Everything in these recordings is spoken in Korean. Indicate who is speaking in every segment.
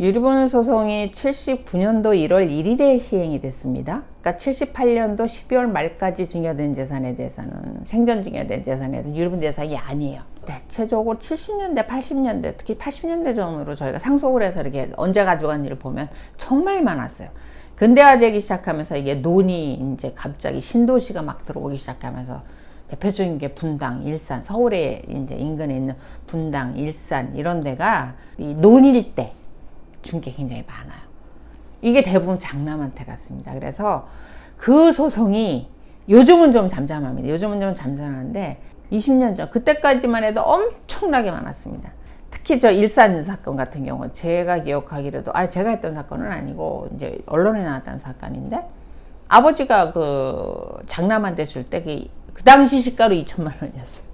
Speaker 1: 유류분 소송이 79년도 1월 1일에 시행이 됐습니다. 그러니까 78년도 12월 말까지 증여된 재산에 대해서는, 생전 증여된 재산에 대해서는 유류분 대상이 아니에요. 대체적으로 70년대, 80년대, 특히 80년대 전후로 저희가 상속을 해서 이렇게 언제 가져간지를 보면 정말 많았어요. 근대화되기 시작하면서 이게 논이 이제 갑자기 신도시가 막 들어오기 시작하면서 대표적인 게 분당, 일산, 서울에 이제 인근에 있는 분당, 일산 이런 데가 이 논일대 준 게 굉장히 많아요. 이게 대부분 장남한테 갔습니다. 그래서 그 소송이 요즘은 좀 잠잠합니다. 요즘은 좀 잠잠한데 20년 전 그때까지만 해도 엄청나게 많았습니다. 특히 저 일산 사건 같은 경우 제가 기억하기로도 제가 했던 사건은 아니고 이제 언론에 나왔던 사건인데 아버지가 그 장남한테 줄 때 그 당시 시가로 2천만 원이었어요.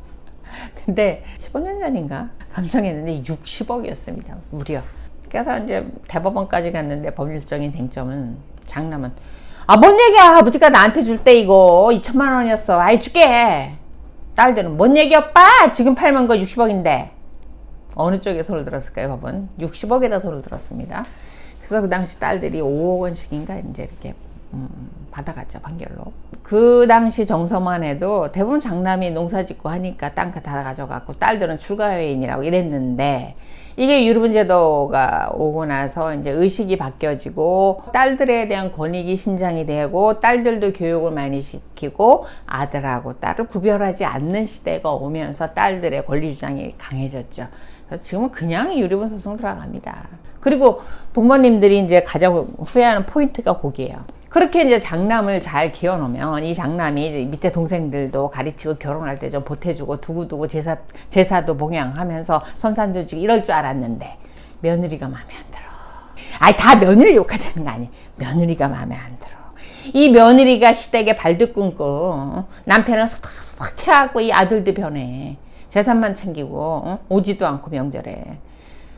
Speaker 1: 근데 15년 전인가 감정했는데 60억이었습니다. 무려. 그래서 이제 대법원까지 갔는데 법률적인 쟁점은 장남은 뭔 얘기야, 아버지가 나한테 줄 때 이거 2천만 원이었어. 줄게. 딸들은 뭔 얘기 오빠, 지금 팔면 거 60억인데 어느 쪽에 손을 들었을까요? 법은 60억에다 손을 들었습니다. 그래서 그 당시 딸들이 5억 원씩인가 이제 이렇게 받아갔죠, 판결로. 그 당시 정서만 해도 대부분 장남이 농사 짓고 하니까 땅 다 가져갔고 딸들은 출가회인이라고 이랬는데, 이게 유류분 제도가 오고 나서 이제 의식이 바뀌어지고 딸들에 대한 권익이 신장이 되고 딸들도 교육을 많이 시키고 아들하고 딸을 구별하지 않는 시대가 오면서 딸들의 권리 주장이 강해졌죠. 그래서 지금은 그냥 유류분 소송 들어갑니다. 그리고 부모님들이 이제 가장 후회하는 포인트가 거기에요. 그렇게 이제 장남을 잘 키워놓으면 이 장남이 밑에 동생들도 가르치고 결혼할 때 좀 보태주고 두고두고 제사도 봉양하면서 선산도 주고 이럴 줄 알았는데 며느리가 마음에 안 들어. 다 며느리 욕하자는 거 아니에요. 며느리가 마음에 안 들어. 이 며느리가 시댁에 발도 끊고 남편을 싹 해갖고 이 아들도 변해. 재산만 챙기고 오지도 않고 명절에.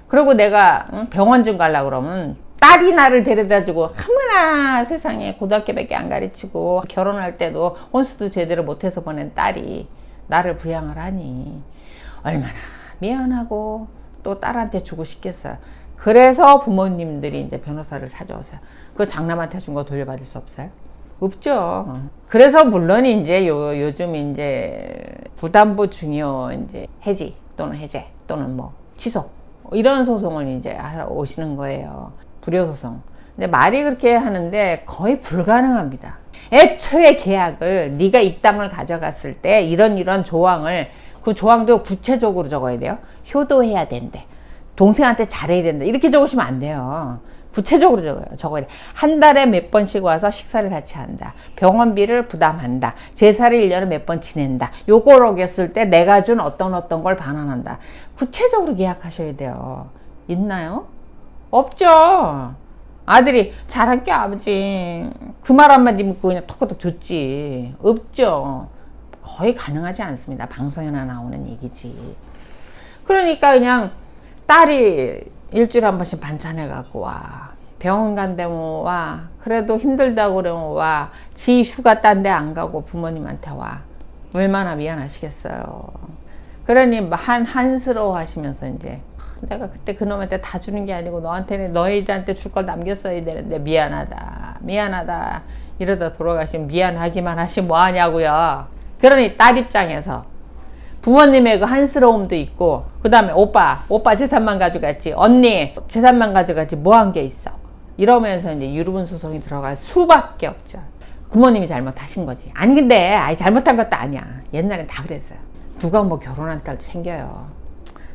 Speaker 1: 그리고 내가 병원 좀 가려고 그러면 딸이 나를 데려다주고 하나 세상에 고등학교밖에 안 가르치고 결혼할 때도 혼수도 제대로 못해서 보낸 딸이 나를 부양을 하니 얼마나 미안하고 또 딸한테 주고 싶겠어요. 그래서 부모님들이 이제 변호사를 찾아오세요. 그 장남한테 준 거 돌려받을 수 없어요? 없죠. 그래서 물론 이제 요즘 이제 부담부 중요 이제 해지 또는 해제 또는 뭐 취소 이런 소송을 이제 하러 오시는 거예요. 불효소송. 근데 말이 그렇게 하는데 거의 불가능합니다. 애초에 계약을 네가 이 땅을 가져갔을 때 이런 조항을, 그 조항도 구체적으로 적어야 돼요. 효도해야 된대. 동생한테 잘해야 된다. 이렇게 적으시면 안 돼요. 구체적으로 적어야 돼. 한 달에 몇 번씩 와서 식사를 같이 한다. 병원비를 부담한다. 제사를 1년에 몇 번 지낸다. 요걸 어겼을 때 내가 준 어떤 걸 반환한다. 구체적으로 계약하셔야 돼요. 있나요? 없죠. 아들이 잘할게 아버지 그 말 한마디 묻고 그냥 톡톡 줬지. 없죠. 거의 가능하지 않습니다. 방송에나 나오는 얘기지. 그러니까 그냥 딸이 일주일에 한 번씩 반찬해 갖고 와. 병원 간다면 와. 그래도 힘들다고 그러면 와. 지 휴가 딴 데 안 가고 부모님한테 와. 얼마나 미안하시겠어요. 그러니 한스러워 하시면서 이제 내가 그때 그놈한테 다 주는 게 아니고 너한테는 너희들한테 줄 걸 남겼어야 되는데 미안하다 이러다 돌아가시면 미안하기만 하시면 뭐하냐고요. 그러니 딸 입장에서 부모님의 그 한스러움도 있고 그 다음에 오빠 재산만 가져갔지, 언니 재산만 가져갔지 뭐 한 게 있어, 이러면서 이제 유류분 소송이 들어갈 수밖에 없죠. 부모님이 잘못하신 거지. 아니 근데 잘못한 것도 아니야. 옛날엔 다 그랬어요. 누가 뭐 결혼한 딸 챙겨요.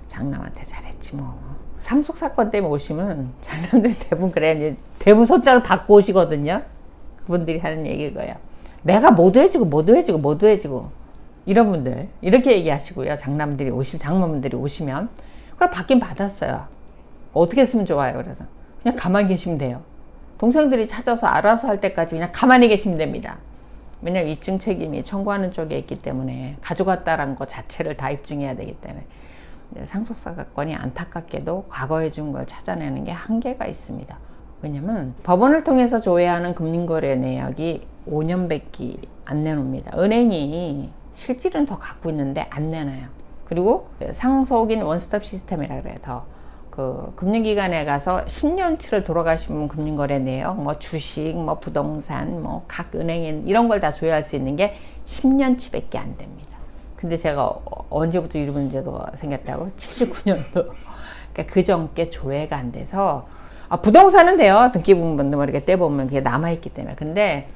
Speaker 1: 장남한테 잘했지 뭐. 상속 사건 때문에 오시면 장남들이 대부분 그래. 이제 대부분 소장을 받고 오시거든요. 그분들이 하는 얘기고요. 내가 모두 해주고 이런 분들 이렇게 얘기하시고요. 장남분들이 오시면 그걸 받긴 받았어요. 어떻게 했으면 좋아요. 그래서 그냥 가만히 계시면 돼요. 동생들이 찾아서 알아서 할 때까지 그냥 가만히 계시면 됩니다. 왜냐면 입증 책임이 청구하는 쪽에 있기 때문에 가져갔다라는 것 자체를 다 입증해야 되기 때문에 상속사 사건이 안타깝게도 과거에 준 걸 찾아내는 게 한계가 있습니다. 왜냐면 법원을 통해서 조회하는 금융거래 내역이 5년밖에 안 내놓습니다. 은행이 실질은 더 갖고 있는데 안 내놔요. 그리고 상속인 원스톱 시스템이라 그래요. 그 금융기관에 가서 10년치를 돌아가신 분 금융거래 내역, 뭐 주식, 뭐 부동산, 뭐 각 은행인 이런 걸 다 조회할 수 있는 게 10년치밖에 안 됩니다. 근데 제가 언제부터 유류문제도가 생겼다고? 79년도. 그러니까 그 전께 조회가 안 돼서 부동산은 돼요. 등기부분도 뭐 이렇게 떼보면 그게 남아있기 때문에. 근데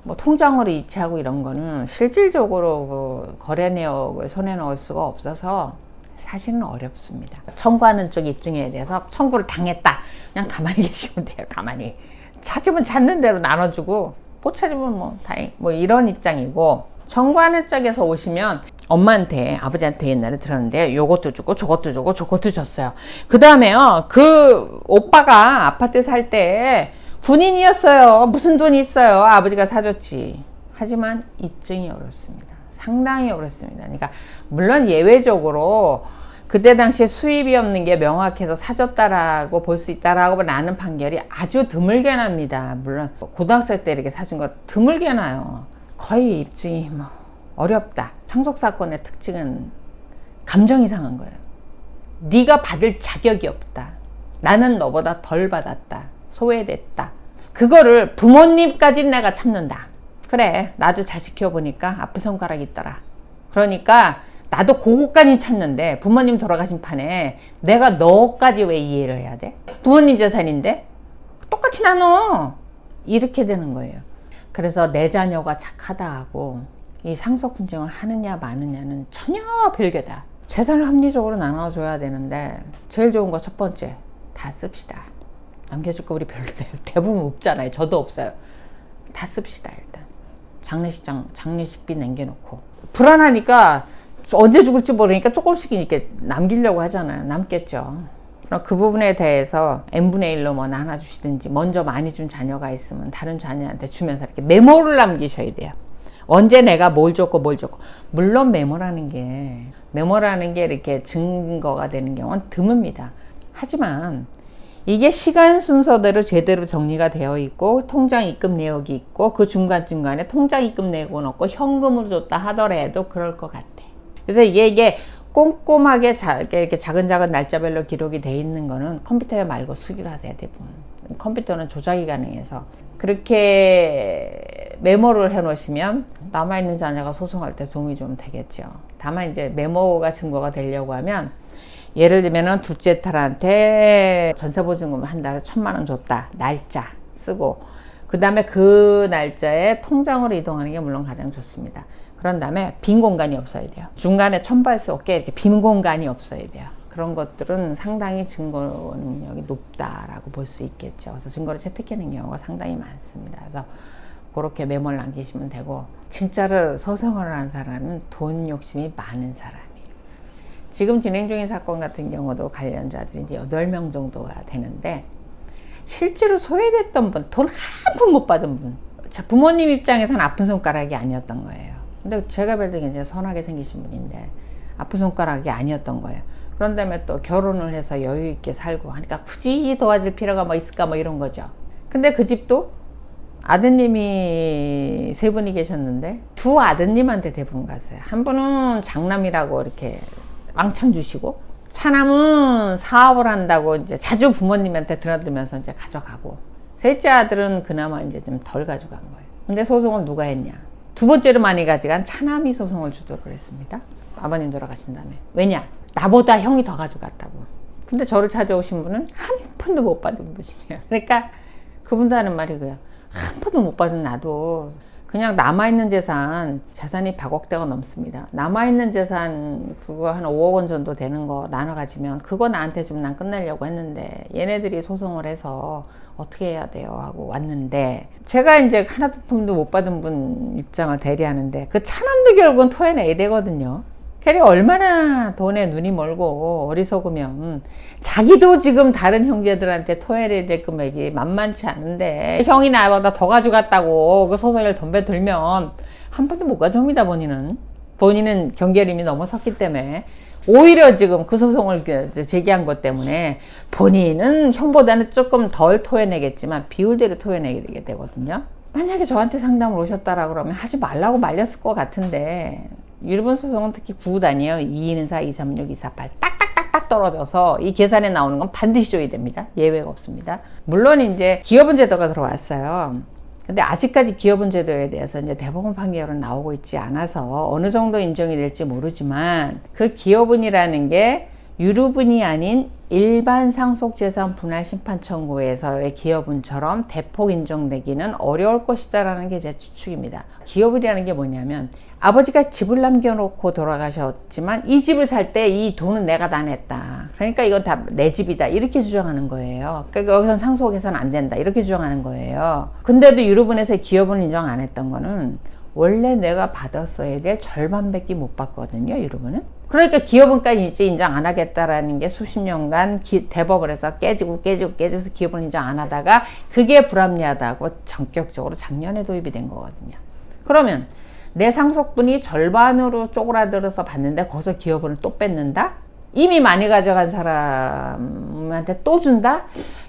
Speaker 1: 뭐 통장으로 이체하고 이런 거는 실질적으로 그 거래 내역을 손에 넣을 수가 없어서 사실은 어렵습니다. 청구하는 쪽 입증에 대해서 청구를 당했다. 그냥 가만히 계시면 돼요. 가만히. 찾으면 찾는 대로 나눠주고 못 찾으면 뭐 다행 뭐 이런 입장이고, 청구하는 쪽에서 오시면 엄마한테 아버지한테 옛날에 들었는데 요것도 주고 저것도 주고 저것도 줬어요. 그 다음에요, 그 오빠가 아파트 살 때 군인이었어요. 무슨 돈이 있어요. 아버지가 사줬지. 하지만 입증이 어렵습니다. 상당히 어렵습니다. 그러니까 물론 예외적으로 그때 당시에 수입이 없는 게 명확해서 사줬다라고 볼 수 있다라고 나는 판결이 아주 드물게 납니다. 물론 고등학생 때 이렇게 사준 거 드물게 나요. 거의 입증이 뭐 어렵다. 상속사건의 특징은 감정이 상한 거예요. 네가 받을 자격이 없다. 나는 너보다 덜 받았다. 소외됐다. 그거를 부모님까지 내가 참는다. 그래, 나도 자식 키워보니까 아픈 손가락이 있더라. 그러니까 나도 그거까지 찾는데 부모님 돌아가신 판에 내가 너까지 왜 이해를 해야 돼? 부모님 재산인데 똑같이 나눠. 이렇게 되는 거예요. 그래서 내 자녀가 착하다 하고 이 상속 분쟁을 하느냐 마느냐는 전혀 별개다. 재산을 합리적으로 나눠줘야 되는데 제일 좋은 거 첫 번째, 다 씁시다. 남겨줄 거 우리 별로 대부분 없잖아요. 저도 없어요. 다 씁시다. 일단 장례식비 남겨놓고, 불안하니까 언제 죽을지 모르니까 조금씩 이렇게 남기려고 하잖아요. 남겠죠. 그럼 그 부분에 대해서 n분의 1로 뭐 나눠주시든지, 먼저 많이 준 자녀가 있으면 다른 자녀한테 주면서 이렇게 메모를 남기셔야 돼요. 언제 내가 뭘 줬고 뭘 줬고. 물론 메모라는 게 이렇게 증거가 되는 경우는 드뭅니다. 하지만 이게 시간 순서대로 제대로 정리가 되어 있고 통장 입금 내역이 있고 그 중간중간에 통장 입금 내역은 없고 현금으로 줬다 하더라도 그럴 것 같아. 그래서 이게 꼼꼼하게 이렇게 작은 날짜별로 기록이 돼 있는 거는 컴퓨터에 말고 수기로 하세요. 대부분 컴퓨터는 조작이 가능해서 그렇게 메모를 해 놓으시면 남아있는 자녀가 소송할 때 도움이 좀 되겠죠. 다만 이제 메모가 증거가 되려고 하면, 예를 들면은 둘째 딸한테 전세보증금 한 달에 1,000만 원 줬다. 날짜 쓰고, 그 다음에 그 날짜에 통장으로 이동하는 게 물론 가장 좋습니다. 그런 다음에 빈 공간이 없어야 돼요. 중간에 첨부할 수 없게 이렇게 빈 공간이 없어야 돼요. 그런 것들은 상당히 증거 능력이 높다라고 볼 수 있겠죠. 그래서 증거를 채택하는 경우가 상당히 많습니다. 그래서 그렇게 메모를 남기시면 되고, 진짜로 소송을 한 사람은 돈 욕심이 많은 사람이에요. 지금 진행 중인 사건 같은 경우도 관련자들이 이제 8명 정도가 되는데, 실제로 소외됐던 분, 돈 한 푼 못 받은 분, 부모님 입장에서는 아픈 손가락이 아니었던 거예요. 근데 제가 볼 때 굉장히 선하게 생기신 분인데 아픈 손가락이 아니었던 거예요. 그런 다음에 또 결혼을 해서 여유 있게 살고 하니까 굳이 도와줄 필요가 뭐 있을까 뭐 이런 거죠. 근데 그 집도 아드님이 3분이 계셨는데 2 아드님한테 대부분 갔어요. 한 분은 장남이라고 이렇게 왕창 주시고, 차남은 사업을 한다고 이제 자주 부모님한테 드나들면서 이제 가져가고, 셋째 아들은 그나마 이제 좀 덜 가져간 거예요. 근데 소송을 누가 했냐? 2번째로 많이 가져간 차남이 소송을 주도록 했습니다. 아버님 돌아가신 다음에. 왜냐? 나보다 형이 더 가져갔다고. 근데 저를 찾아오신 분은 한 푼도 못 받은 분이에요. 그러니까 그분도 하는 말이 그래요. 한 푼도 못 받은 나도 그냥 남아있는 재산이 100억대가 넘습니다. 남아있는 재산 그거 한 5억 원 정도 되는 거 나눠 가지면 그거 나한테 좀 난 끝내려고 했는데 얘네들이 소송을 해서 어떻게 해야 돼요 하고 왔는데, 제가 이제 하나도 푼도 못 받은 분 입장을 대리하는데 그 차남도 결국은 토해내야 되거든요. 걔가 얼마나 돈에 눈이 멀고 어리석으면 자기도 지금 다른 형제들한테 토해내야 될 금액이 만만치 않은데 형이 나보다 더 가져갔다고 그 소송을 덤벼들면 한 푼도 못 가져옵니다. 본인은 경계림이 넘어섰기 때문에 오히려 지금 그 소송을 제기한 것 때문에 본인은 형보다는 조금 덜 토해내겠지만 비율대로 토해내게 되거든요. 만약에 저한테 상담을 오셨다라 그러면 하지 말라고 말렸을 것 같은데, 일본 소송은 특히 구단이에요. 224, 236, 248 딱딱딱딱 떨어져서 이 계산에 나오는 건 반드시 줘야 됩니다. 예외가 없습니다. 물론 이제 기업은 제도가 들어왔어요. 근데 아직까지 기업은 제도에 대해서 이제 대법원 판결은 나오고 있지 않아서 어느 정도 인정이 될지 모르지만 그 기업은이라는 게 유류분이 아닌 일반 상속재산 분할 심판 청구에서의 기업은처럼 대폭 인정되기는 어려울 것이다라는 게 제 추측입니다. 기업이라는 게 뭐냐면 아버지가 집을 남겨놓고 돌아가셨지만 이 집을 살 때 이 돈은 내가 다 냈다. 그러니까 이건 다 내 집이다. 이렇게 주장하는 거예요. 그러니까 여기선 상속해서는 안 된다. 이렇게 주장하는 거예요. 근데도 유류분에서 기업은 인정 안 했던 거는 원래 내가 받았어야 될 절반밖에 못 받거든요. 유류분은. 그러니까 기업은까지 이제 인정 안 하겠다라는 게 수십 년간 대법을 해서 깨지고 기업을 인정 안 하다가 그게 불합리하다고 전격적으로 작년에 도입이 된 거거든요. 그러면 내 상속분이 절반으로 쪼그라들어서 받는데 거기서 기업을 또 뺏는다? 이미 많이 가져간 사람한테 또 준다?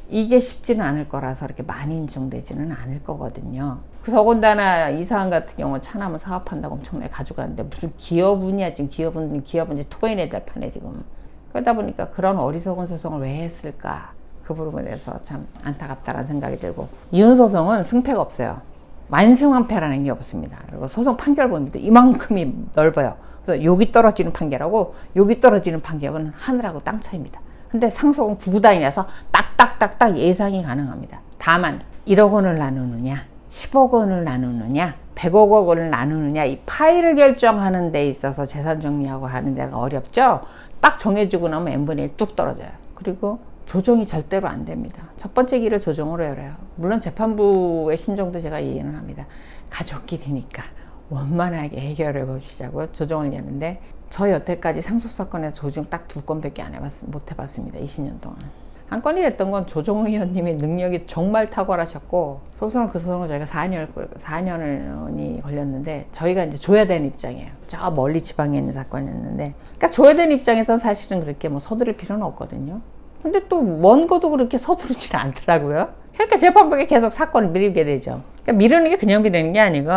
Speaker 1: 이게 쉽지는 않을 거라서 이렇게 많이 인정되지는 않을 거거든요. 더군다나 이사람 같은 경우 차나무 사업한다고 엄청나게 가져가는데 무슨 기업은이야. 지금 기업은 이제 토해내야 될 판에 지금. 그러다 보니까 그런 어리석은 소송을 왜 했을까? 그 부분에 대해서 참 안타깝다는 생각이 들고, 이혼 소송은 승패가 없어요. 만승환패라는 게 없습니다. 그리고 소송 판결 보면 이만큼이 넓어요. 그래서 여기 떨어지는 판결하고 여기 떨어지는 판결은 하늘하고 땅 차이입니다. 근데 상속은 구구단이라서 딱딱딱딱 예상이 가능합니다. 다만 1억 원을 나누느냐, 10억 원을 나누느냐, 100억 원을 나누느냐, 이 파일을 결정하는 데 있어서 재산 정리하고 하는 데가 어렵죠. 딱 정해지고 나면 n분의 1 뚝 떨어져요. 그리고 조정이 절대로 안 됩니다. 첫 번째 길을 조정으로 열어요. 물론 재판부의 심정도 제가 이해는 합니다. 가족끼리니까 원만하게 해결해 보시자고 조정을 여는데, 저 여태까지 상속사건에 조정 딱 2건밖에 못 해봤습니다. 20년 동안. 한 건이 됐던 건 조정 의원님의 능력이 정말 탁월하셨고, 그 소송을 저희가 4년이 걸렸는데, 저희가 이제 줘야 되는 입장이에요. 저 멀리 지방에 있는 사건이었는데, 그러니까 줘야 되는 입장에서는 사실은 그렇게 뭐 서두를 필요는 없거든요. 근데 또 먼 것도 그렇게 서두르지는 않더라고요. 그러니까 재판부에 계속 사건을 미루게 되죠. 그러니까 미루는 게 그냥 미루는 게 아니고,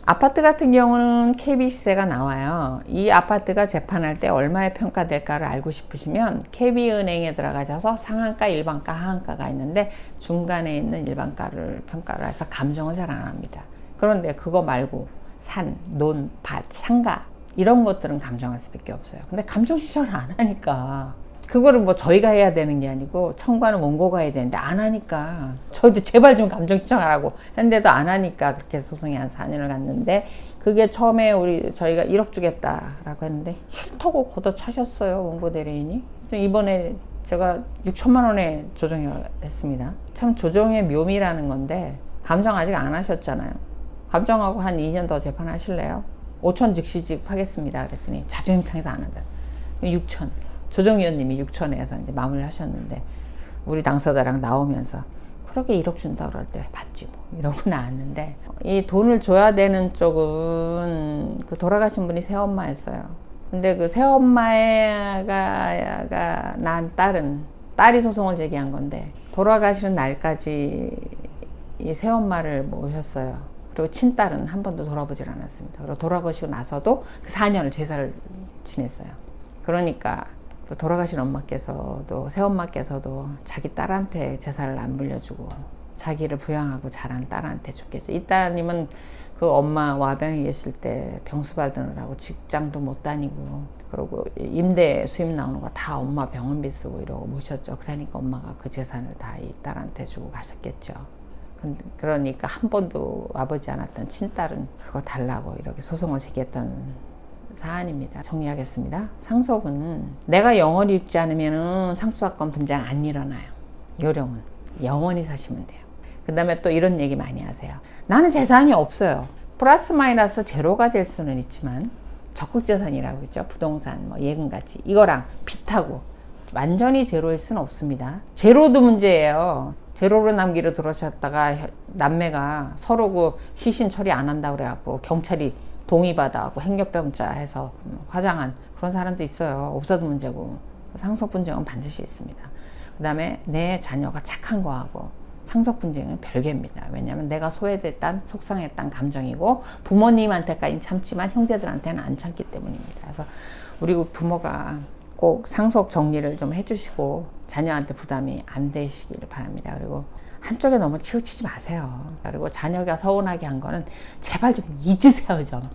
Speaker 1: 아파트 같은 경우는 KB 시세가 나와요. 이 아파트가 재판할 때 얼마에 평가될까를 알고 싶으시면 KB은행에 들어가셔서 상한가, 일반가, 하한가가 있는데 중간에 있는 일반가를 평가를 해서 감정은 잘 안 합니다. 그런데 그거 말고 산, 논, 밭, 상가 이런 것들은 감정할 수밖에 없어요. 근데 감정 시청을 안 하니까, 그거를 뭐 저희가 해야 되는 게 아니고 청구하는 원고가 해야 되는데 안 하니까, 저희도 제발 좀 감정 신청하라고 했는데도 안 하니까 그렇게 소송이 한 4년을 갔는데, 그게 처음에 저희가 1억 주겠다라고 했는데 싫다고 걷어차셨어요, 원고 대리인이. 이번에 제가 6천만 원에 조정했습니다. 참 조정의 묘미라는 건데, 감정 아직 안 하셨잖아요. 감정하고 한 2년 더 재판하실래요? 5천 즉시직 하겠습니다 그랬더니 자존심 상해서 안 한다. 6천. 조정위원님이 6천에서 이제 마무리를 하셨는데, 우리 당사자랑 나오면서 그렇게 1억 준다 그럴 때 받지 뭐 이러고 나왔는데, 이 돈을 줘야 되는 쪽은 그 돌아가신 분이 새엄마였어요. 근데 그 새엄마가 낳은 딸이 소송을 제기한 건데, 돌아가시는 날까지 이 새엄마를 모셨어요. 그리고 친딸은 한 번도 돌아보질 않았습니다. 그리고 돌아가시고 나서도 그 4년을 제사를 지냈어요. 그러니까 돌아가신 엄마께서도, 새엄마께서도 자기 딸한테 제사를 안 물려주고 자기를 부양하고 자란 딸한테 줬겠죠. 이 따님은 그 엄마 와병에 계실 때 병수 받으느라고 직장도 못 다니고, 그리고 임대 수입 나오는 거 다 엄마 병원비 쓰고 이러고 모셨죠. 그러니까 엄마가 그 재산을 다 이 딸한테 주고 가셨겠죠. 그러니까 한 번도 와보지 않았던 친딸은 그거 달라고 이렇게 소송을 제기했던 사안입니다. 정리하겠습니다. 상속은 내가 영원히 죽지 않으면 상속사건 분쟁 안 일어나요. 요령은 영원히 사시면 돼요. 그 다음에 또 이런 얘기 많이 하세요. 나는 재산이 없어요. 플러스 마이너스 제로가 될 수는 있지만, 적극재산이라고 했죠. 부동산, 뭐 예금같이 이거랑 빚하고 완전히 제로일 수는 없습니다. 제로도 문제예요. 제로로 남기로 들어오셨다가 남매가 서로 그 시신 처리 안 한다고 그래갖고 경찰이 동의받아갖고 행여병자 해서 화장한 그런 사람도 있어요. 없어도 문제고. 상속 분쟁은 반드시 있습니다. 그 다음에 내 자녀가 착한 거하고 상속 분쟁은 별개입니다. 왜냐하면 내가 소외됐단, 속상했단 감정이고, 부모님한테까지 참지만 형제들한테는 안 참기 때문입니다. 그래서 우리 부모가 꼭 상속 정리를 좀 해주시고 자녀한테 부담이 안 되시기를 바랍니다. 그리고 한쪽에 너무 치우치지 마세요. 그리고 자녀가 서운하게 한 거는 제발 좀 잊으세요. 좀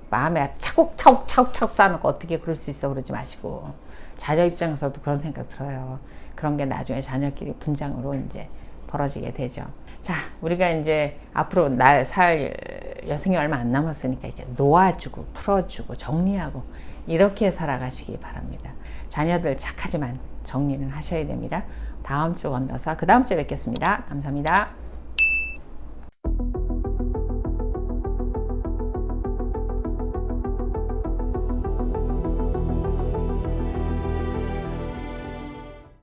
Speaker 1: 마음에 차곡차곡 쌓아놓고 어떻게 그럴 수 있어 그러지 마시고, 자녀 입장에서도 그런 생각 들어요. 그런 게 나중에 자녀끼리 분쟁으로 이제 벌어지게 되죠. 자, 우리가 이제 앞으로 살 여생이 얼마 안 남았으니까 이렇게 놓아주고 풀어주고 정리하고 이렇게 살아가시기 바랍니다. 자녀들 착하지만 정리는 하셔야 됩니다. 다음 주 건너서 그 다음 주에 뵙겠습니다. 감사합니다.